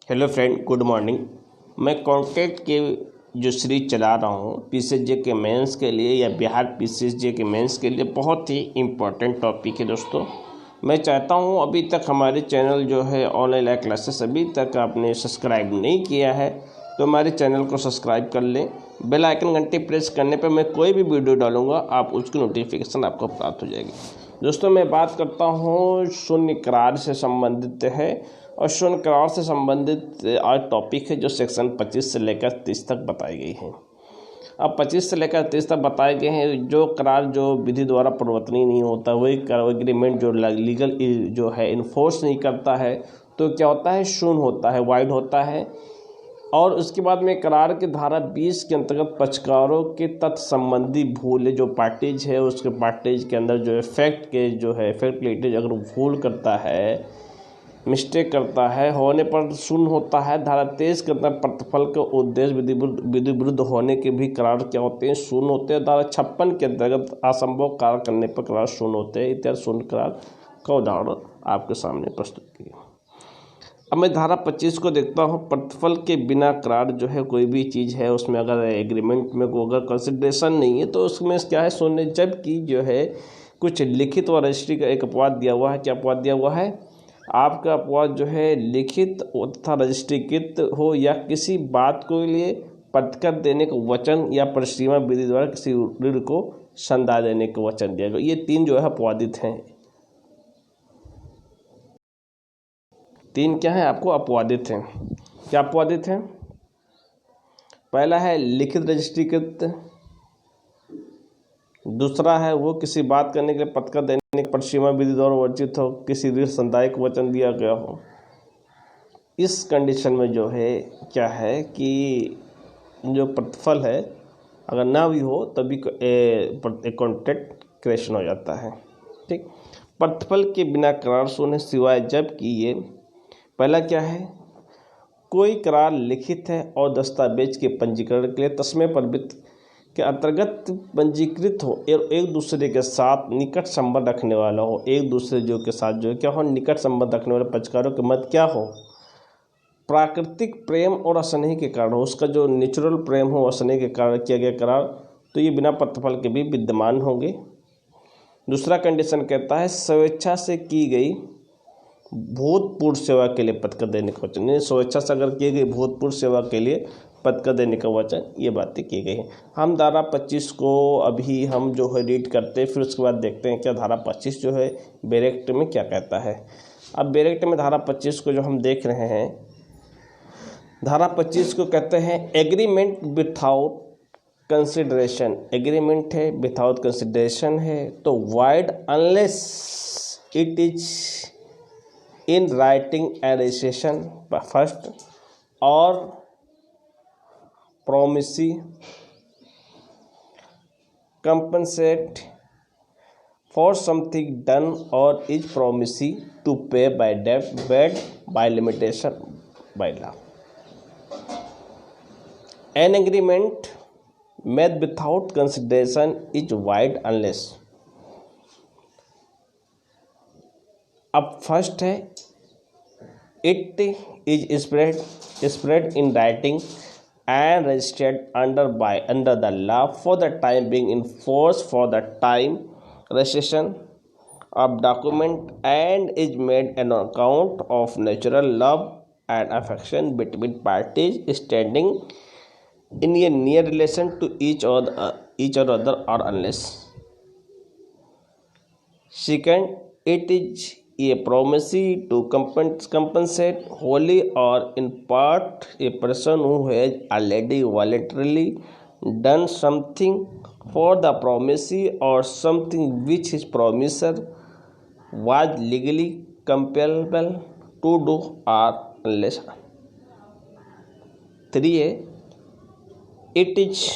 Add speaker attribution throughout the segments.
Speaker 1: Hello friend, good morning. मैं contact के जो सीरीज चला रहा हूँ पीसीजे के मेंस के लिए या बिहार पीसीजे के मेंस के लिए बहुत ही इम्पोर्टेंट टॉपिक है दोस्तों। मैं चाहता हूँ अभी तक हमारे चैनल जो है ऑनलाइन लाइव क्लासेस अभी तक आपने सब्सक्राइब नहीं किया है तो हमारे चैनल को सब्सक्राइब कर लें। बेल आइकन घंटी प्रेस करने पर मैं कोई भी वीडियो डालूंगा आप उसकी नोटिफिकेशन आपको प्राप्त हो जाएगी। दोस्तों मैं बात करता हूँ शून्य करार से संबंधित है और शून्य करार से संबंधित आज टॉपिक है जो सेक्शन 25 से लेकर 30 तक बताई गई है। अब 25 से लेकर 30 तक बताए गए हैं जो करार जो विधि द्वारा परिवर्तनीय नहीं होता, वही एग्रीमेंट जो लीगल जो है इन्फोर्स नहीं करता है तो क्या होता है, शून्य होता है, वाइड होता है। और उसके बाद में करार की धारा 20 के अंतर्गत पक्षकारों के तथ्य संबंधी भूल जो पार्टीज है उसके पार्टीज के अंदर जो इफेक्ट के जो है इफेक्ट लिटिज अगर भूल करता है, मिस्टेक करता है, होने पर शून्य होता है। धारा 23 के अंदर प्रतिफल के उद्देश्य विधि विरुद्ध होने के भी करार क्या होते हैं, शून्य होते हैं। धारा 56 के अंतर्गत असंभव कार्य करने पर करार शून्य होते हैं। इत्यादि शून्य करार का उदाहरण आपके सामने प्रस्तुत किया। अब मैं धारा 25 को देखता हूँ। प्रतिफल के बिना करार जो है कोई भी चीज़ है उसमें अगर एग्रीमेंट में को अगर कंसिडरेशन नहीं है तो उसमें क्या है, शून्य। जबकि जो है कुछ लिखित व रजिस्ट्री का एक अपवाद दिया हुआ है। क्या अपवाद दिया हुआ है? आपका अपवाद जो है लिखित तथा रजिस्ट्रीकृत हो या किसी बात को लिए प्रतिकर देने को वचन या परिसीमा विधि द्वारा किसी ऋण को संदा देने को वचन दिया गया। ये तीन जो है अपवादित हैं। तीन क्या है, आपको अपवादित हैं। क्या अपवादित हैं? पहला है लिखित रजिस्ट्रीकृत, दूसरा है वो किसी बात करने के लिए प्रतिकर देने की परिसीमा विधि द्वारा वर्जित हो, किसी ऋण संदाय को वचन दिया गया हो। इस कंडीशन में जो है क्या है कि जो प्रतिफल है अगर ना भी हो तभी कॉन्ट्रैक्ट क्रिएशन हो जाता है। ठीक। प्रतिफल के बिना करार शून्य सिवाय जबकि ये पहला क्या है, कोई करार लिखित है और दस्तावेज के पंजीकरण के लिए तस्मे प्रवृत्ति के अंतर्गत पंजीकृत हो और एक दूसरे के साथ निकट संबंध रखने वाला हो। एक दूसरे जो के साथ जो क्या हो, निकट संबंध रखने वाले पक्षकारों के मत क्या हो, प्राकृतिक प्रेम और स्नेह के कारण हो। उसका जो नेचुरल प्रेम हो, स्नेह के कारण किया गया करार, तो ये बिना प्रतिफल के भी विद्यमान होंगे। दूसरा कंडीशन कहता है स्वेच्छा से की गई भूतपूर्व सेवा के लिए प्रतिकर देने का वचन। स्वेच्छा से अगर की गई भूतपूर्व सेवा के लिए प्रतिकर देने का वचन, ये बातें की गई हैं। हम धारा 25 को अभी हम जो है रीड करते हैं, फिर उसके बाद देखते हैं क्या धारा 25 जो है बैरेक्ट में क्या कहता है। अब बैरेक्ट में धारा 25 को जो हम देख रहे हैं, धारा 25 को कहते हैं एग्रीमेंट विथआउट कंसिडरेशन। एग्रीमेंट है, विथआउट कंसिडरेशन है तो wide unless it is in writing and registration first और promisee compensate for something done or is promising to pay by debt paid by limitation by law. An agreement made without consideration is void unless। अब first है it is spread in writing and registered under the law for the time being in force for the time registration of document and is made an account of natural love and affection between parties standing in a near relation to each other or unless। Second, it is a promise to compensate wholly or in part a person who has already voluntarily done something for the promisee or something which his promiser was legally compellable to do or unless। 3 it is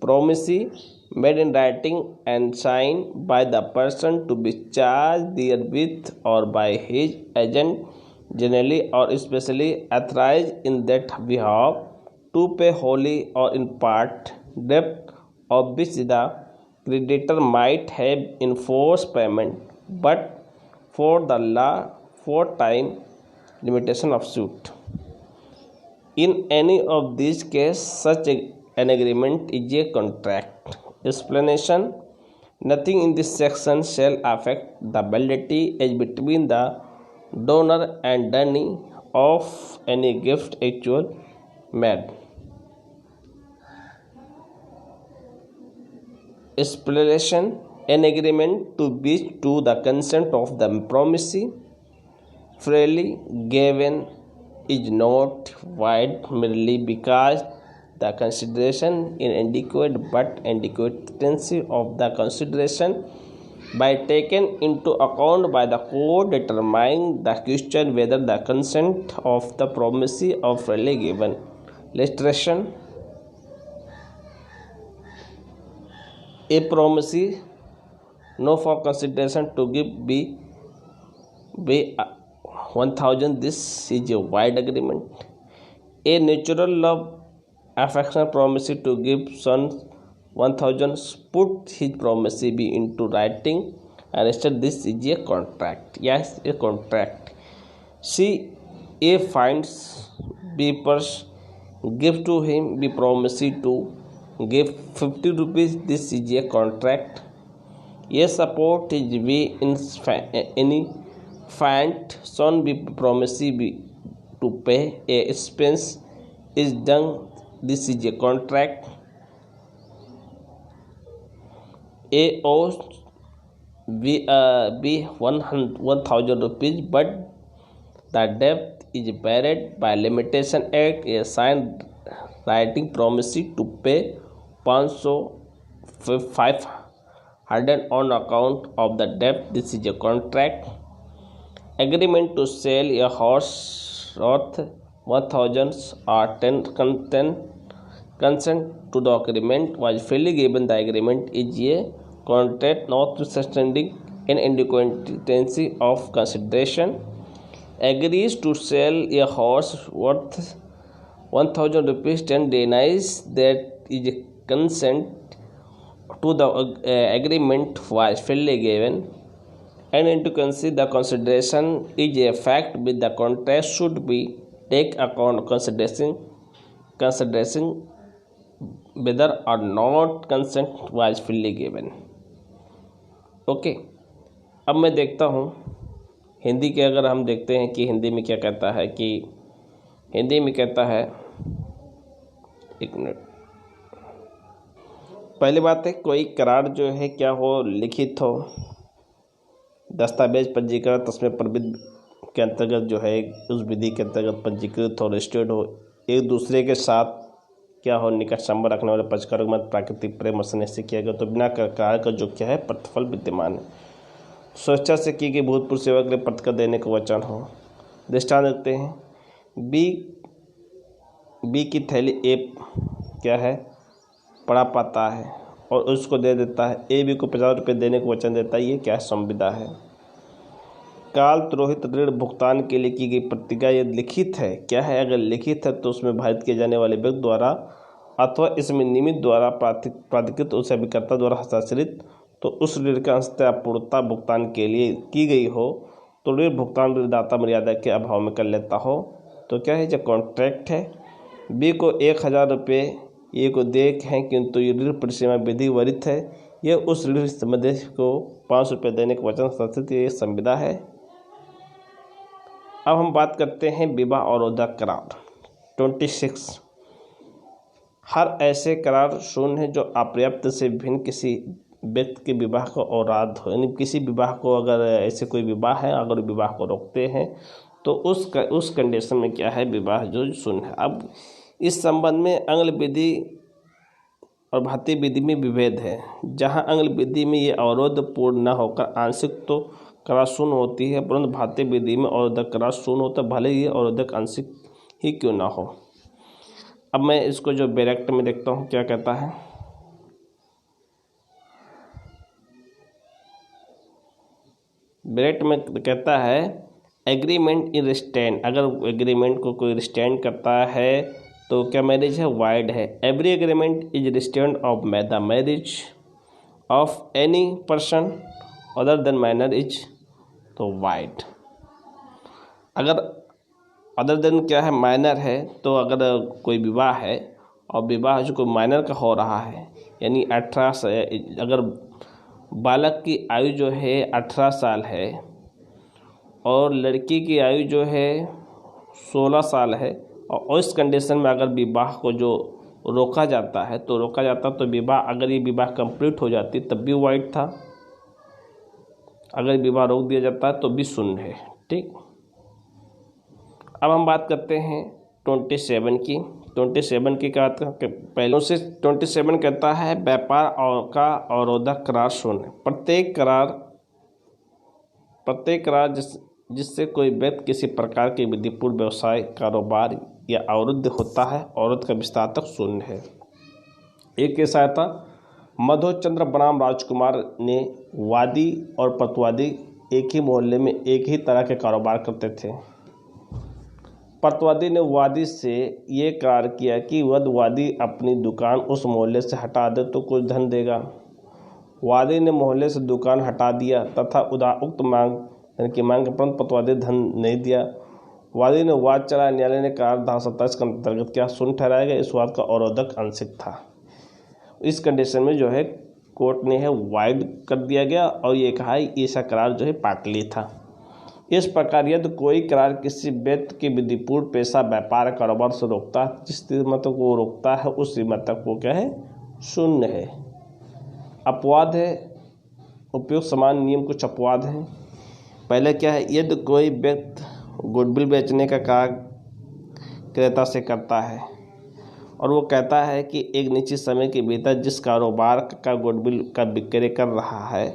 Speaker 1: promisee made in writing and signed by the person to be charged therewith or by his agent generally or especially authorized in that behalf to pay wholly or in part debt of which the creditor might have enforced payment but for the law for time limitation of suit। In any of these cases, such an agreement is a contract. Explanation: nothing in this section shall affect the validity as between the donor and donee of any gift actually made. Explanation: an agreement to which to the consent of the promisee freely given is not void merely because the consideration is inadequate, but inadequacy of the consideration by taken into account by the court determining the question whether the consent of the promisee are freely given. Illustration: a promisee no for consideration to give be 1,000. This is a wide agreement. A natural love affection promisee to give son 1,000 put his promisee be into writing and instead this is a contract. Yes, a contract. See, A finds B give to him B promisee to give 50 rupees. This is a contract. A support is B in any find son B promisee B to pay a expense is done. This is a contract. A owes B 1,000 rupees, but the debt is barred by limitation act. A signed writing promisee to pay 500 on account of the debt. This is a contract. Agreement to sell a horse worth 1,000 or 10 consent to the agreement was freely given. The agreement is a contract notwithstanding an inadequacy of consideration. Agrees to sell a horse worth 1,000 rupees, 10 denies that is a consent to the agreement was freely given. And into consider the consideration is a fact with the contract should be take account considering whether or not consent was freely given. Okay, अब मैं देखता हूँ हिंदी के, अगर हम देखते हैं कि हिंदी में क्या कहता है, कि हिंदी में कहता है, एक मिनट, पहली बात है कोई करार जो है क्या हो, लिखित हो, दस्तावेज पंजीकृत उसमें प्रविध के अंतर्गत जो है उस विधि के अंतर्गत पंजीकृत हो, रजिस्टर्ड हो, एक दूसरे के साथ क्या हो निकट संबंध रखने वाले पक्षकारों के मध्य प्राकृतिक प्रेम सुनिश्चित किया गया तो बिना करार का जो क्या है प्रतिफल विद्यमान है। स्वेच्छा से की गई भूतपूर्व सेवा के लिए प्रतिकर देने का वचन हो। दृष्टांत देते हैं, बी की थैली ए क्या है पड़ा पाता है और उसको दे देता है, ए बी को 50 रुपये देने को वचन देता है, ये क्या संविदा है। काल त्रोहित ऋण भुगतान के लिए की गई प्रतिज्ञा यदि लिखित है, क्या है, अगर लिखित है तो उसमें भारित किए जाने वाले व्यक्ति द्वारा अथवा इसमें निमित्त द्वारा प्राधिकृत उस अभिकर्ता द्वारा हस्ताक्षरित तो उस ऋण का अंशतः पूर्णता भुगतान के लिए की गई हो तो ऋण भुगतान ऋणदाता मर्यादा के अभाव में कर लेता हो तो क्या है, जब कॉन्ट्रैक्ट है। बी को 1,000 रुपये ए को देख हैं किंतु ये ऋण परिसीमा विधि वरित है, यह उस ऋण संबंधी को 500 रुपये देने के वचन हस्ताक्षरित ये संविदा है। अब हम बात करते हैं विवाह अवरोधक करार 26। हर ऐसे करार शून्य है जो अपर्याप्त से भिन्न किसी व्यक्ति के विवाह को अवराध हो, यानी किसी विवाह को अगर ऐसे कोई विवाह है अगर विवाह को रोकते हैं तो उस कंडीशन में क्या है, विवाह जो शून्य है। अब इस संबंध में अंग्ल विधि और भारतीय विधि में विभेद है। जहां अंग्ल विधि में ये अवरोध पूर्ण न होकर आंशिक तो करार शून्य होती है, परंतु भारतीय विधि में अवरोधक करार शून्य होता है, भले ही अवरोधक आंशिक ही क्यों ना हो। अब मैं इसको जो डायरेक्ट में देखता हूँ क्या कहता है, डायरेक्ट में कहता है एग्रीमेंट इन रिस्टेंड, अगर एग्रीमेंट को कोई रिस्टेंड करता है तो क्या मैरिज है, वाइड है। Every agreement is restrained of the marriage of any person other than minor is तो वाइड। अगर अदर देन क्या है, माइनर है। तो अगर कोई विवाह है और विवाह जो कोई माइनर का हो रहा है, यानी 18 से, अगर बालक की आयु जो है 18 साल है और लड़की की आयु जो है 16 साल है, और इस कंडीशन में अगर विवाह को जो रोका जाता है तो विवाह, अगर ये विवाह कंप्लीट हो जाती तब भी वाइड था, अगर विवाह रोक दिया जाता है तो भी शून्य है। ठीक, अब हम बात करते हैं 27 की। 27 की क्या पहले से 27 कहता है व्यापार और का अवरोधक करार शून्य। प्रत्येक करार जिससे कोई व्यक्ति किसी प्रकार के विधिपूर्ण व्यवसाय, कारोबार या अवरुद्ध होता है, अवरोध का विस्तार तक शून्य है। एक कैसा था, मधोचंद्र बनाम राजकुमार ने वादी और पतवादी एक ही मोहल्ले में एक ही तरह के कारोबार करते थे। पतवादी ने वादी से ये करार किया कि वादी अपनी दुकान उस मोहल्ले से हटा दे तो कुछ धन देगा। वादी ने मोहल्ले से दुकान हटा दिया तथा उक्त मांग के परंतु पतवादी धन नहीं दिया। वादी ने वाद चलाया। न्यायालय ने करार धारा 27 के अंतर्गत क्या शून्य ठहराया गया। इस वाद का अवरोधक आंशिक था। इस कंडीशन में जो है कोर्ट ने है वाइड कर दिया गया और ये कहा ऐसा करार जो है पाटली था। इस प्रकार यदि कोई करार किसी व्यक्ति के विधिपूर्ण पेशा, व्यापार, कारोबार से रोकता है, जिस सीमा तक वो रोकता है उस सीमा तक वो क्या है, शून्य है। अपवाद है, उपयुक्त समान नियम कुछ अपवाद हैं। पहले क्या है, यदि कोई व्यक्ति गुडविल बेचने का कार्य क्रेता से करता है और वो कहता है कि एक निश्चित समय के भीतर जिस कारोबार का गुडविल का विक्रय कर रहा है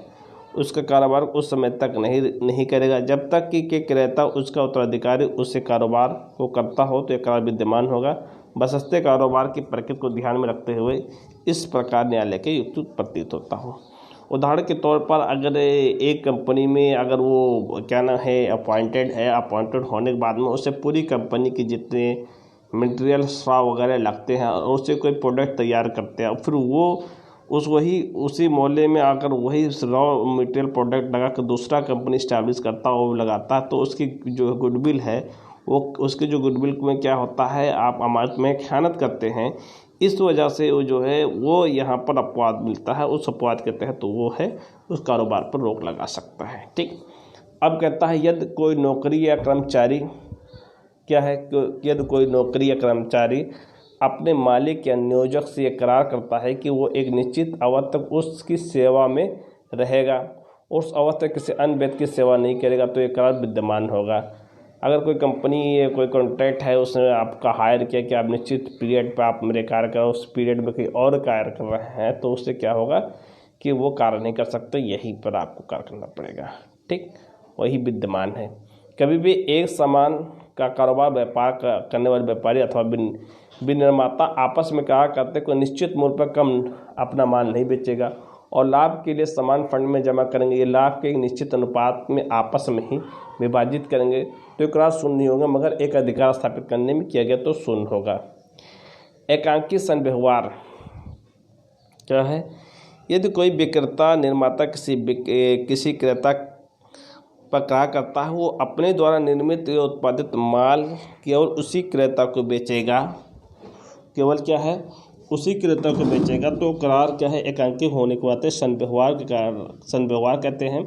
Speaker 1: उसका कारोबार उस समय तक नहीं करेगा जब तक कि क्रेता उसका उत्तराधिकारी उससे कारोबार को करता हो, तो यह करार विद्यमान होगा। बशर्ते कारोबार की प्रकृति को ध्यान में रखते हुए इस प्रकार न्यायालय के युक्त प्रतीत होता हो। उदाहरण के तौर पर अगर एक कंपनी में अगर वो क्या नाम है अपॉइंटेड होने के बाद में उसे पूरी कंपनी की जितने मटेरियल स्टाफ वगैरह लगते हैं और उससे कोई प्रोडक्ट तैयार करते हैं और फिर वो उसी मोहल्ले में आकर वही रॉ मटेरियल प्रोडक्ट लगा कर दूसरा कंपनी स्टैब्लिश करता है, वो लगाता है, तो उसकी जो गुडविल है वो उसके जो गुडविल में क्या होता है, आप अमानत में खयानत करते हैं। इस वजह से वो जो है वो यहाँ पर अपवाद मिलता है। उस अपवाद के तहत तो वो है उस कारोबार पर रोक लगा सकता है। ठीक, अब कहता है यदि कोई नौकरी या कर्मचारी क्या है, यदि कोई नौकरी या कर्मचारी अपने मालिक या नियोजक से यह करार करता है कि वो एक निश्चित अवधि तक उसकी सेवा में रहेगा, उस अवधि तक किसी अन्य व्यक्ति की सेवा नहीं करेगा, तो ये करार विद्यमान होगा। अगर कोई कंपनी या कोई कॉन्ट्रैक्ट है, उसने आपका हायर किया कि आप निश्चित पीरियड पर आप मेरे कार्य करो, उस पीरियड में कोई और कार्य कर रहे हैं, तो उससे क्या होगा कि वो कार्य नहीं कर सकते, यहीं पर आपको कार्य करना पड़ेगा। ठीक, वही विद्यमान है। कभी भी एक समान का कारोबार व्यापार करने वाले व्यापारी अथवा विनिर्माता आपस में क्या करते, कोई निश्चित मूल्य पर कम अपना माल नहीं बेचेगा और लाभ के लिए समान फंड में जमा करेंगे। ये लाभ के एक निश्चित अनुपात में आपस में ही विभाजित करेंगे, तो करार शून्य नहीं होगा, मगर एक अधिकार स्थापित करने में किया गया तो शून्य होगा। एकांकी संव्यवहार क्या है, यदि कोई विक्रेता निर्माता किसी क्रेता पर क्या करता है, वो अपने द्वारा निर्मित या उत्पादित माल केवल उसी क्रेता को बेचेगा, केवल क्या है उसी क्रेता को बेचेगा, तो करार क्या है एकांकी होने के नाते संव्यवहार कहते हैं।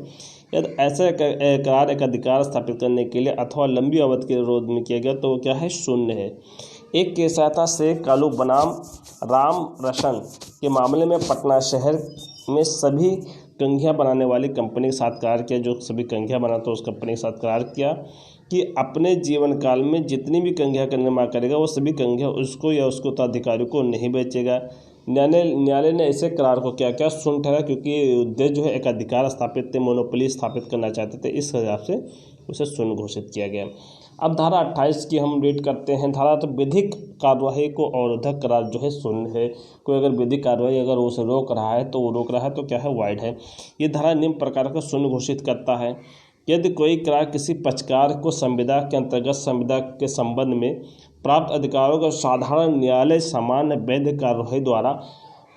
Speaker 1: यदि ऐसा करार एक अधिकार स्थापित करने के लिए अथवा लंबी अवधि के विरोध में किया गया तो क्या है, शून्य है। एक केस आया था शेख कालू बनाम राम रशन के मामले में पटना शहर में सभी कंघियाँ बनाने वाली कंपनी के साथ करार किया, जो सभी कंघियाँ बनाता उस कंपनी के साथ करार किया कि अपने जीवन काल में जितनी भी कंघियाँ का निर्माण करेगा वो सभी कंघियाँ उसको या उसके उत्तराधिकारी को नहीं बेचेगा। न्यायालय ने ऐसे करार को क्या क्या शून्य ठहराया, क्योंकि उद्देश्य जो है एक अधिकार स्थापित थे, मोनोपोली स्थापित करना चाहते थे, इस हिसाब से उसे शून्य घोषित किया गया। अब धारा 28 की हम रीड करते हैं। धारा तो विधिक कार्यवाही को अवरोधक करार जो है शून्य है। कोई अगर विधिक कार्यवाही अगर उसे रोक रहा है तो वो रोक रहा है तो क्या है, वाइड है। ये धारा निम्न प्रकार का शून्य घोषित करता है। यदि कोई करार किसी पक्षकार को संविदा के अंतर्गत संविदा के संबंध में प्राप्त अधिकारों का साधारण न्यायालय सामान्य वैध कार्यवाही द्वारा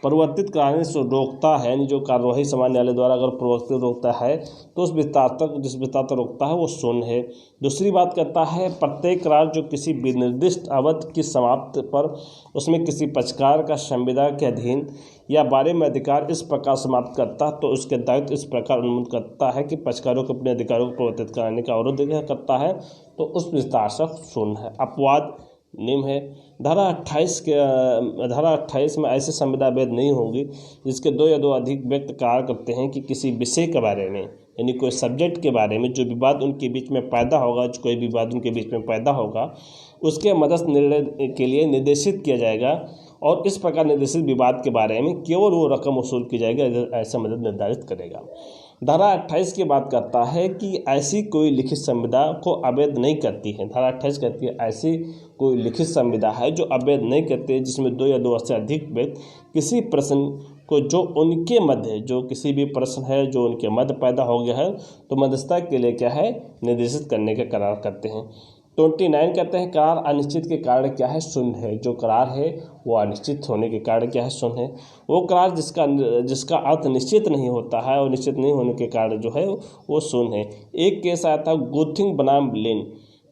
Speaker 1: परिवर्तित कराने से रोकता है, यानी जो कार्यवाही सामान्य न्यायालय द्वारा अगर परिवर्तित रोकता है तो उस विस्तार तक जिस विस्तार तक रोकता है वो शून्य है। दूसरी बात कहता है प्रत्येक करार जो किसी विनिर्दिष्ट अवधि की समाप्ति पर उसमें किसी पक्षकार का संविदा के अधीन या बारे में अधिकार इस प्रकार समाप्त करता है तो उसके दायित्व इस प्रकार अनुमोदन करता है कि पक्षकारों को अपने अधिकारों को परिवर्तित कराने का अवरोध करता है तो उस विस्तार से शून्य है। अपवाद नियम है। धारा 28 में ऐसे संविदा भेद नहीं होंगी जिसके दो या दो अधिक व्यक्ति कार्य करते हैं कि किसी विषय के बारे में, यानी कोई सब्जेक्ट के बारे में जो विवाद उनके बीच में पैदा होगा, जो कोई विवाद उनके बीच में पैदा होगा उसके मध्यस्थ निर्णय के लिए निर्देशित किया जाएगा और इस प्रकार निर्देशित विवाद के बारे में केवल वो रकम वसूल की जाएगी ऐसा मदद निर्धारित करेगा। धारा 28 की बात करता है कि ऐसी कोई लिखित संविदा को अवैध नहीं करती है। धारा 28 कहती है ऐसी कोई लिखित संविदा है जो अवैध नहीं करती है जिसमें दो या दो से अधिक व्यक्ति किसी प्रश्न को जो उनके मध्य जो किसी भी प्रश्न है जो उनके मध्य पैदा हो गया है तो मध्यस्थता के लिए क्या है निर्देशित करने का करार करते हैं। 29 कहते हैं करार अनिश्चित के कारण क्या है शून्य है। जो करार है वो अनिश्चित होने के कारण क्या है शून्य है। वो करार जिसका अर्थ निश्चित नहीं होता है और निश्चित नहीं होने के कारण जो है वो शून्य है। एक केस आया था गुथिंग बनाम लेन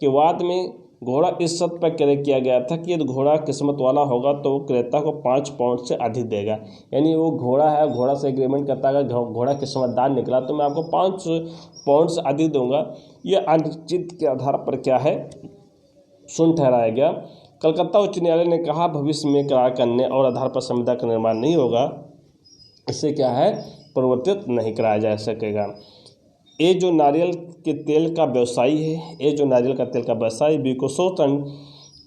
Speaker 1: के वाद में घोड़ा इस शर्त पर क्रय किया गया था कि यदि घोड़ा किस्मत वाला होगा तो वो क्रेता को 5 पाउंड से अधिक देगा, यानी वो घोड़ा है, घोड़ा से एग्रीमेंट करता है घोड़ा किस्मतदार निकला तो मैं आपको 5 पाउंड से अधिक दूंगा। ये अनिश्चित के आधार पर क्या है शून्य ठहराया गया। कलकत्ता उच्च न्यायालय ने कहा भविष्य में करार करने और आधार पर संविदा का निर्माण नहीं होगा, इससे क्या है परिवर्तित नहीं कराया जा सकेगा। ये जो नारियल के तेल का व्यवसायी है, ये जो नारियल का तेल का व्यवसायी बी को 100 टन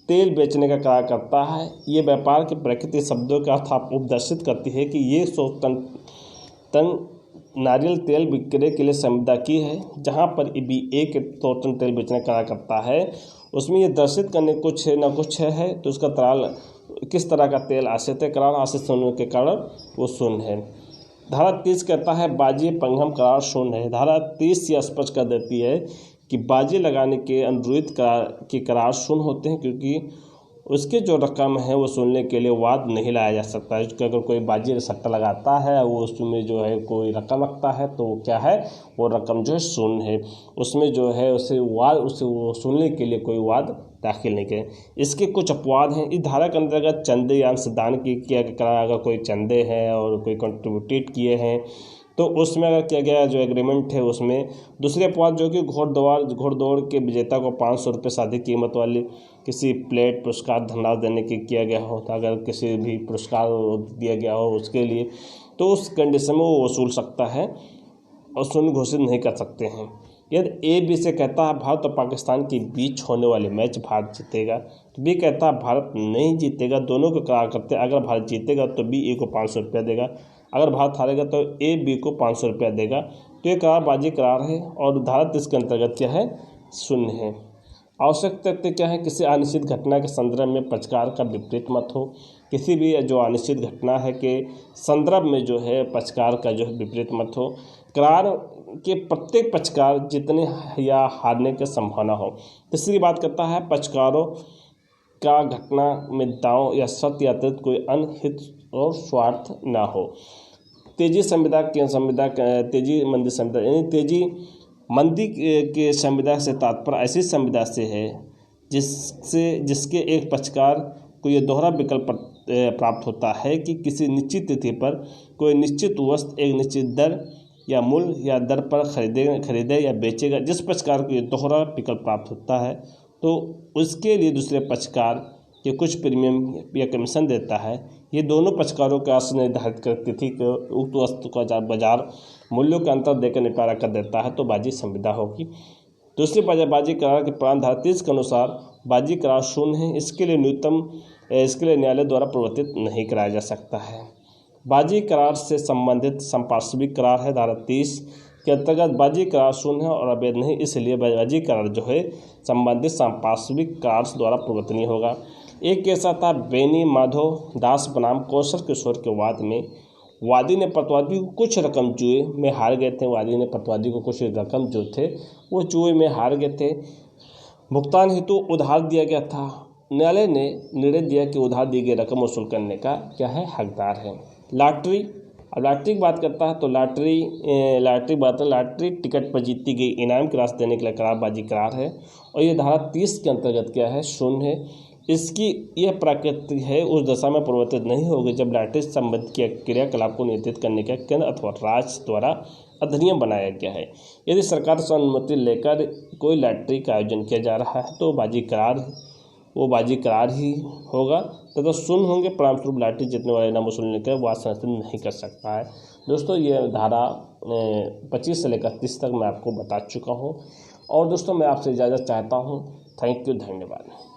Speaker 1: तेल बेचने का करार करता है। ये व्यापार की प्रकृति शब्दों का अर्थ आप उपदर्शित करती है कि ये 100 टन नारियल तेल विक्रय के लिए संविदा की है। जहाँ पर बी ए के 100 टन तेल बेचने का करार करता है उसमें ये दर्शित करने कुछ है ना कुछ है तो उसका तराल किस तरह का तेल आश्रित है, करार आश्रित होने के कारण वो शून्य है। धारा 30 कहता है बाजी पंगम करार शून्य है। धारा 30 ये स्पष्ट कर देती है कि बाजी लगाने के अनुरोधित करार शून्य होते हैं क्योंकि उसके जो रकम है वो सुनने के लिए वाद नहीं लाया जा सकता है। अगर कोई बाजी सट्टा लगाता है वो उसमें जो है कोई रकम रखता है तो वो क्या है वो रकम जो है शून्य है, उसमें जो है उसे वो सुनने के लिए कोई वाद दाखिल नहीं करें। इसके कुछ अपवाद हैं। इस धारा के अंतर्गत चंदे या अंशदान की किया करा अगर कोई चंदे हैं और कोई कंट्रीब्यूटेड किए हैं तो उसमें अगर किया गया जो एग्रीमेंट है उसमें। दूसरे अपवाद जो कि घोड़दौड़ के विजेता को 500 रुपये से अधिक कीमत वाली किसी प्लेट पुरस्कार धनराशि देने के किया गया हो, तो अगर किसी भी पुरस्कार दिया गया हो उसके लिए तो उस कंडीशन में वो वसूल सकता है और शून्य घोषित नहीं कर सकते हैं। यदि ए बी से कहता है भारत और पाकिस्तान के बीच होने वाले मैच भारत जीतेगा तो बी कहता है भारत नहीं जीतेगा, दोनों को करार करते हैं। अगर भारत जीतेगा तो बी ए को 500 रुपया देगा, अगर भारत हारेगा तो ए बी को 500 रुपया देगा। तो ये करारबाजी करार है और धारा 30 के अंतर्गत क्या है शून्य है। आवश्यक तथ्य क्या है किसी अनिश्चित घटना के संदर्भ में पक्षकार का विपरीत मत हो। किसी भी जो अनिश्चित घटना है के संदर्भ में जो है पक्षकार का जो है विपरीत मत हो। करार के प्रत्येक पक्षकार जितने या हारने की संभावना हो। तीसरी बात करता है पक्षकारों का घटना में दांव या सत्य या तथ्य कोई अनहित और स्वार्थ ना हो। तेजी मंदी संविदा यानी तेजी मंदी के संविदा से तात्पर्य ऐसी संविदा से है जिसके एक पक्षकार को यह दोहरा विकल्प प्राप्त होता है कि किसी निश्चित तिथि पर कोई निश्चित वस्तु एक निश्चित दर या मूल्य या दर पर खरीदे या बेचेगा। जिस पक्षकार को यह दोहरा विकल्प प्राप्त होता है तो उसके लिए दूसरे पक्षकार के कुछ प्रीमियम या कमीशन देता है। ये दोनों पक्षकारों के आस निर्धारित कर तिथि को उक्त वस्तु का बाजार मूल्यों के अंतर देकर निपटारा कर देता है तो बाजी संविदा होगी। दूसरी बाजी करार के प्रावधान धारा 30 के अनुसार बाजी करार शून्य है। इसके लिए न्यायालय द्वारा प्रवर्तित नहीं कराया जा सकता है। बाजी करार से संबंधित संपार्श्विक करार है। धारा 30 के अंतर्गत बाजी करार शून्य है और अवैध नहीं, इसलिए बाजी करार जो है संबंधित संपार्श्विक करार द्वारा प्रवर्तनीय होगा। एक केस आता है बेनी माधव दास बनाम कौशल किशोर के वाद में वादी ने प्रतिवादी को कुछ रकम जुए में हार गए थे। वादी ने प्रतिवादी को कुछ रकम जो थे वो जुए में हार गए थे। भुगतान हेतु उधार दिया गया था। न्यायालय ने निर्णय दिया कि उधार दी गई रकम वसूल करने का क्या है हकदार है। लॉटरी, अब लॉटरी की बात करता है तो लॉटरी टिकट पर जीती गई इनाम की राशि देने के लिए करारबाजी करार है। और ये धारा 30 के अंतर्गत क्या है, शून्य है। इसकी यह प्रकृति है उस दशा में परिवर्तित नहीं होगी जब लॉटरी संबंधी क्रियाकलाप को नियंत्रित करने का केंद्र अथवा राज्य द्वारा अधिनियम बनाया गया है। यदि सरकार से अनुमति लेकर कोई लॉटरी का आयोजन किया जा रहा है तो वो बाजी करार ही होगा तथा शून्य होंगे, परिणामस्वरूप लॉटरी जीतने वाले इनाम वसूलने का वह संस्था नहीं कर सकता है। दोस्तों ये धारा 25 से लेकर 30 तक मैं आपको बता चुका हूँ। और दोस्तों मैं आपसे इजाज़त चाहता हूँ। थैंक यू, धन्यवाद।